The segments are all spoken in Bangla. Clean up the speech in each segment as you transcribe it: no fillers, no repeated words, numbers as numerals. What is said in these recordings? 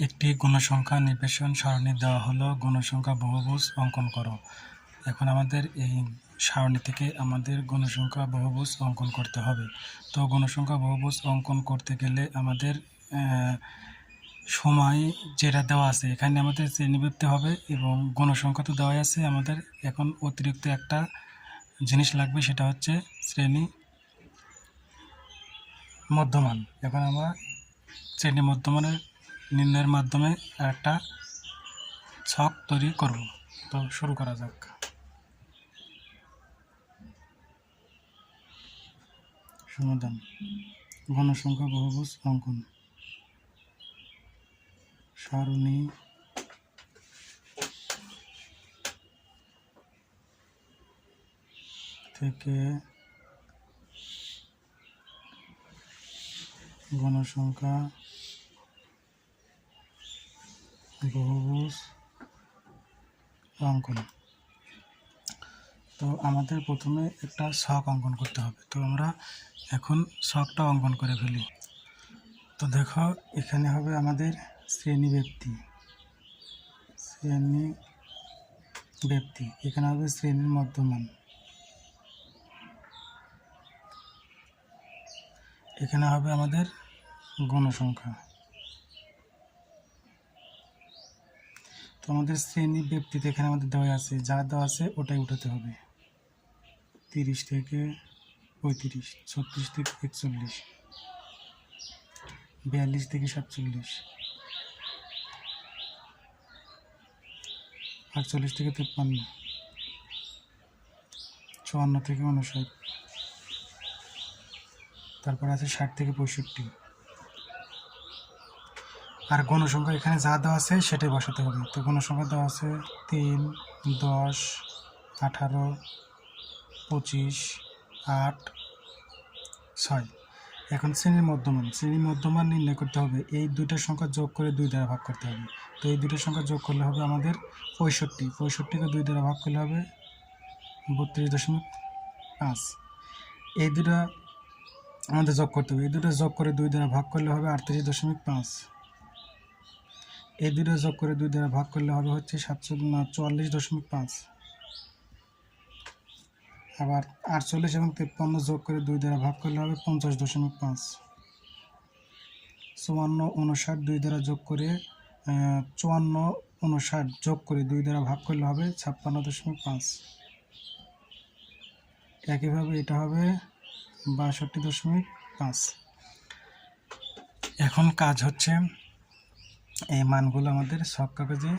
একটি গুণসংখ্যা নির্ভেশন সারণী দেওয়া হলো, গুণসংখ্যা বহুভুজ অঙ্কন করো। এখন আমাদের এই সারণী থেকে আমাদের গুণসংখ্যা বহুভুজ অঙ্কন করতে হবে। তো গুণসংখ্যা বহুভুজ অঙ্কন করতে গেলে আমাদের সময় যেটা দেওয়া আছে এখানে আমাদের শ্রেণীবৃত্তি হবে এবং গুণসংখ্যা তো দেওয়াই আছে। আমাদের এখন অতিরিক্ত একটা জিনিস লাগবে, সেটা হচ্ছে শ্রেণী মধ্যমান। এখন আমরা শ্রেণী মধ্যমানের নির্ণয়ের মাধ্যমে একটা ছক তৈরি করব। তো শুরু করা যাক। সমাধান: গণসংখ্যা বহুভুজ অঙ্কন। সারণী থেকে গণসংখ্যা বহুভুজ অঙ্কন। তো আমাদের প্রথমে একটা ছক অঙ্কন করতে হবে। তো আমরা এখন ছকটা অঙ্কন করে ফেলি। তো দেখো, এখানে হবে আমাদের শ্রেণীব্যাপ্তি। এখানে হবে শ্রেণীর মধ্যমান, এখানে হবে আমাদের গণসংখ্যা। তো আমাদের শ্রেণী ব্যক্তিতে এখানে আমাদের দেওয়া আছে, যা দেওয়া আছে ওটাই উঠাতে হবে। 30 থেকে 35, 36 থেকে 41, 42 থেকে 47, 48 থেকে 53, 54 থেকে 59, তারপরে আছে 60 থেকে 65। আর গণসংখ্যা এখানে যা দেওয়া আছে সেটাই বসাতে হবে। তো গণসংখ্যা দেওয়া আছে 3, 10, 18, 25, 8, 6। এখন শ্রেণীর মধ্যমান নির্ণয় করতে হবে। এই দুইটা সংখ্যা যোগ করে 2 দ্বারা ভাগ করতে হবে। তো এই দুইটা সংখ্যা যোগ করলে হবে আমাদের 65। 65কে 2 দ্বারা ভাগ করলে হবে 32.5। এই দুটা আমাদের যোগ করতে হবে। এই দুটো যোগ করে 2 দ্বারা ভাগ করলে হবে 38.5। এই দুটো যোগ করে 2 দ্বারা ভাগ করলে হবে হচ্ছে 44.5। আবার 48 এবং 53 যোগ করে 2 দ্বারা ভাগ করলে হবে 50.5। 54, 59 2 দ্বারা যোগ করে 54, 59 যোগ করে 2 দ্বারা ভাগ করলে হবে 56.5। একইভাবে এটা হবে 62.5। এখন কাজ হচ্ছে এই মানগুলো আমাদের ছক কাগজে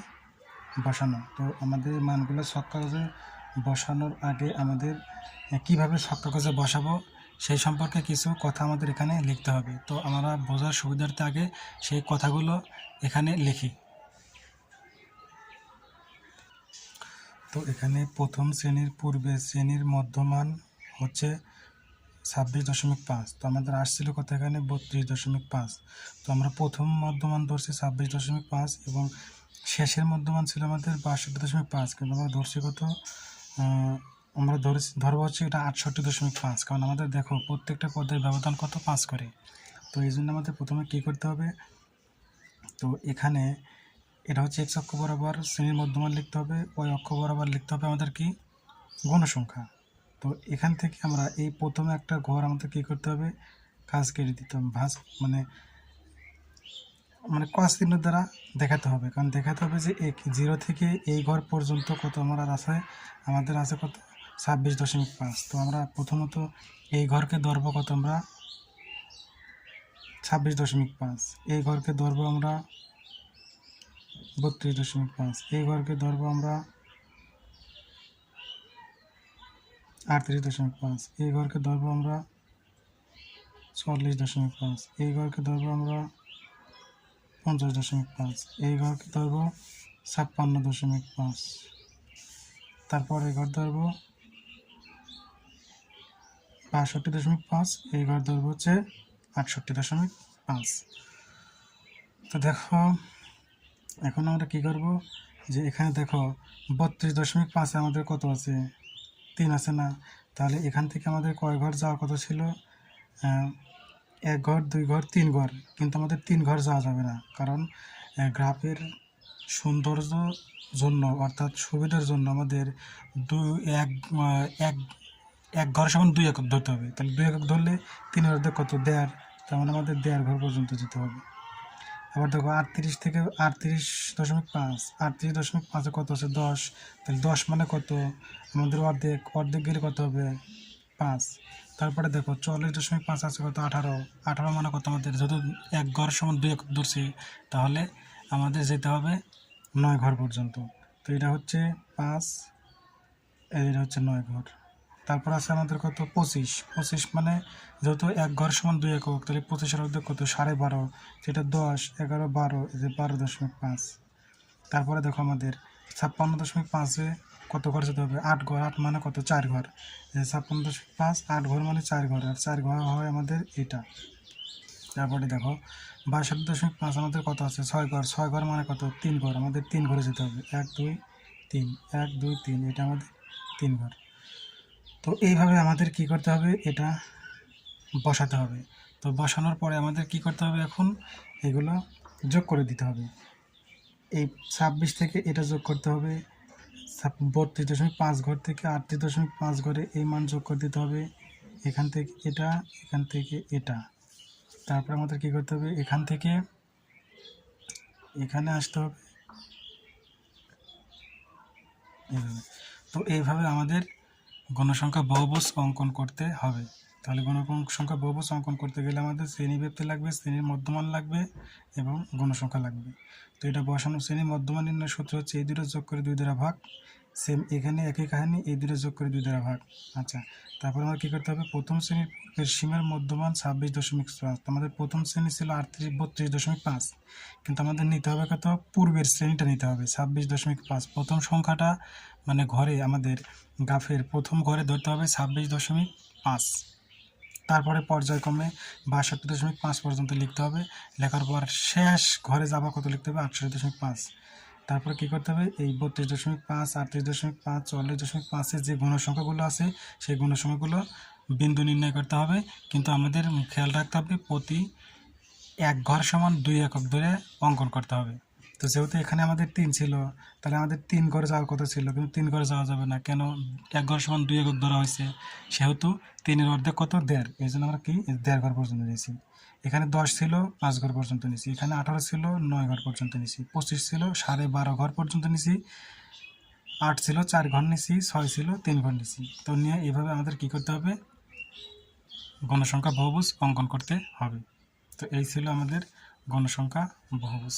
বসানো। তো আমাদের মানগুলো ছক কাগজে বসানোর আগে আমাদের কিভাবে ছক কাগজে বসাবো সেই সম্পর্কে কিছু কথা আমাদের এখানে লিখতে হবে। তো আমরা বোঝার সুবিধার্থে আগে সেই কথাগুলো এখানে লিখি। তো এখানে প্রথম শ্রেণীর পূর্বে শ্রেণীর মধ্যমান হচ্ছে 26.5। তো আমাদের আসছিল কত এখানে 32.5। তো আমরা প্রথম মধ্যমান ধরছি 26.5 এবং শেষের মধ্যমান ছিল আমাদের 62.5। কিন্তু আমরা ধরছি কত, আমরা ধরবো হচ্ছে এটা 68.5। কারণ আমাদের দেখো প্রত্যেকটা পদের ব্যবধান কত, 5 করে। তো এই জন্য আমাদের প্রথমে কী করতে হবে, তো এখানে এটা হচ্ছে x অক্ষ বরাবর শ্রেণীর মধ্যমান লিখতে হবে, y অক্ষ বরাবর লিখতে হবে আমাদের কি, গণসংখ্যা। তো এখান থেকে আমরা এই প্রথমে একটা ঘর আমাদের কী করতে হবে, কাজ কেটে দিতে হবে, মানে ক্রস চিহ্ন দ্বারা দেখাতে হবে। কারণ দেখাতে হবে যে 0 থেকে এই ঘর পর্যন্ত কত আমাদের আছে কত 26.5। তো আমরা প্রথমত এই ঘরকে ধরবো কত, আমরা 26.5। এই ঘরকে ধরবো আমরা 32.5। এই ঘরকে ধরবো আমরা 38.5। এই ঘরকে ধরবো আমরা 44.5। এই ঘরকে ধরবো আমরা 50.5। এই ঘরকে ধরবো 56.5। তারপর এই ঘর ধরবো 62.5। এই ঘর ধরবো হচ্ছে 68.5। তো দেখো এখন আমরা কি করব, যে এখানে দেখো 32.5 আমাদের কত আছে, 3 আছে না। তাহলে এখান থেকে আমাদের কয় ঘর যাওয়ার কথা ছিল, 1 ঘর, 2 ঘর, 3 ঘর। কিন্তু আমাদের 3 ঘর যাওয়া যাবে না, কারণ গ্রাফের সৌন্দর্য জন্য অর্থাৎ সুবিধার জন্য আমাদের এক এক এক ঘর সমান 2 একক ধরতে হবে। তাহলে 2 একক ধরলে 3 অর্ধেক কত, দেড়, তার মানে আমাদের দেড় ঘর পর্যন্ত যেতে হবে। আবার দেখো 38 থেকে 38.5, 38.5 কত আছে 10, তাহলে 10 মানে কত আমাদের অর্ধেক, অর্ধেক গেলে কত হবে 5। তারপরে দেখো 44.5 আছে কত 18, 18 মানে কত আমাদের, যেহেতু এক ঘর সমান 2 একক ধরছি তাহলে আমাদের যেতে হবে 9 ঘর পর্যন্ত। তো এটা হচ্ছে 5, এটা হচ্ছে 9 ঘর। তারপর আছে আমাদের কত 25, 25 মানে যেহেতু এক ঘর সমান 2 একক, তাহলে 25-এর অর্ধেক কত 12.5, সেটা 10, 11, 12, এই যে 12.5। তারপরে দেখো আমাদের 56.5-এ কত ঘর যেতে হবে 8 ঘর, 8 মানে কত 4 ঘর, 56.5 8 ঘর মানে 4 ঘর, আর 4 ঘর হয় আমাদের এটা। তারপরে দেখো 62.5 আমাদের কত আছে 6 ঘর, 6 ঘর মানে কত 3 ঘর, আমাদের 3 ঘরে যেতে হবে, 1 2 3, 1 2 3, এটা আমাদের 3 ঘর। তো এইভাবে আমাদের কি করতে হবে, এটা বসাতে হবে। তো বসানোর পরে আমাদের কি করতে হবে, এখন এগুলো যোগ করে দিতে হবে। এই 26 থেকে এটা যোগ করতে হবে, 32.5 ঘর থেকে 38.5 ঘরে এই মান যোগ করে দিতে হবে, এখান থেকে এটা, এখান থেকে এটা। তারপর আমাদের কি করতে হবে, এখান থেকে এখানে আসতে হবে এইভাবে। তো এইভাবে আমাদের গণসংখ্যা বহুভুজ অঙ্কন করতে হবে। তাহলে গণসংখ্যা বহুভুজ অঙ্কন করতে গেলে আমাদের শ্রেণীব্যাপ্তি লাগবে, শ্রেণীর মধ্যমান লাগবে এবং গণসংখ্যা লাগবে। তো এটা বসানো, শ্রেণীর মধ্যমান নির্ণয়ের সূত্র হচ্ছে এই দুটো যোগ করে 2 দ্বারা ভাগ, সেম এখানে একই কাহিনী, এই দুটো যোগ করে 2 দ্বারা ভাগ। আচ্ছা, তারপর আমার কী করতে হবে, প্রথম শ্রেণীর সীমার মধ্যমান 26.5, আমাদের প্রথম শ্রেণী ছিল 32.5, কিন্তু আমাদের নিতে হবে কত, পূর্বের শ্রেণীটা নিতে হবে 26.5। প্রথম সংখ্যাটা মানে ঘরে আমাদের গ্রাফের প্রথম ঘরে ধরতে হবে 26.5, তারপরে পর্যায়ক্রমে 62.5 পর্যন্ত লিখতে হবে, লেখার পর শেষ ঘরে যাবা কত লিখতে হবে 68.5। তারপরে কী করতে হবে, এই 32.5, 38.5, 44.5-এর যে গণসংখ্যাগুলো আছে সেই গণসংখ্যাগুলো বিন্দু নির্ণয় করতে হবে, কিন্তু আমাদের খেয়াল রাখতে হবে প্রতি এক ঘর সমান 2 একক ধরে অঙ্কন করতে হবে। তো যেহেতু এখানে আমাদের 3 ছিল, তাহলে আমাদের 3 ঘরে যাওয়ার কথা ছিল, কিন্তু 3 ঘরে যাওয়া যাবে না, কেন, এক ঘর সমান 2 একক ধরা হয়েছে, সেহেতু 3-এর অর্ধেক কত, দেড়, এই জন্য আমরা কি 1.5 ঘর পর্যন্ত নিয়েছি। এখানে 10 ছিল 5 ঘর পর্যন্ত নিয়েছি, এখানে 18 ছিল 9 ঘর পর্যন্ত নিয়েছি, 25 ছিল 12.5 ঘর পর্যন্ত নিয়েছি, 8 ছিল 4 ঘর নিয়েছি, 6 ছিল 3 ঘর নিয়েছি। তো নিয়ে এইভাবে আমাদের কি করতে হবে, গণসংখ্যা বহুভুজ অঙ্কন করতে হবে। তো এই ছিল আমাদের গণসংখ্যা বহুভুজ।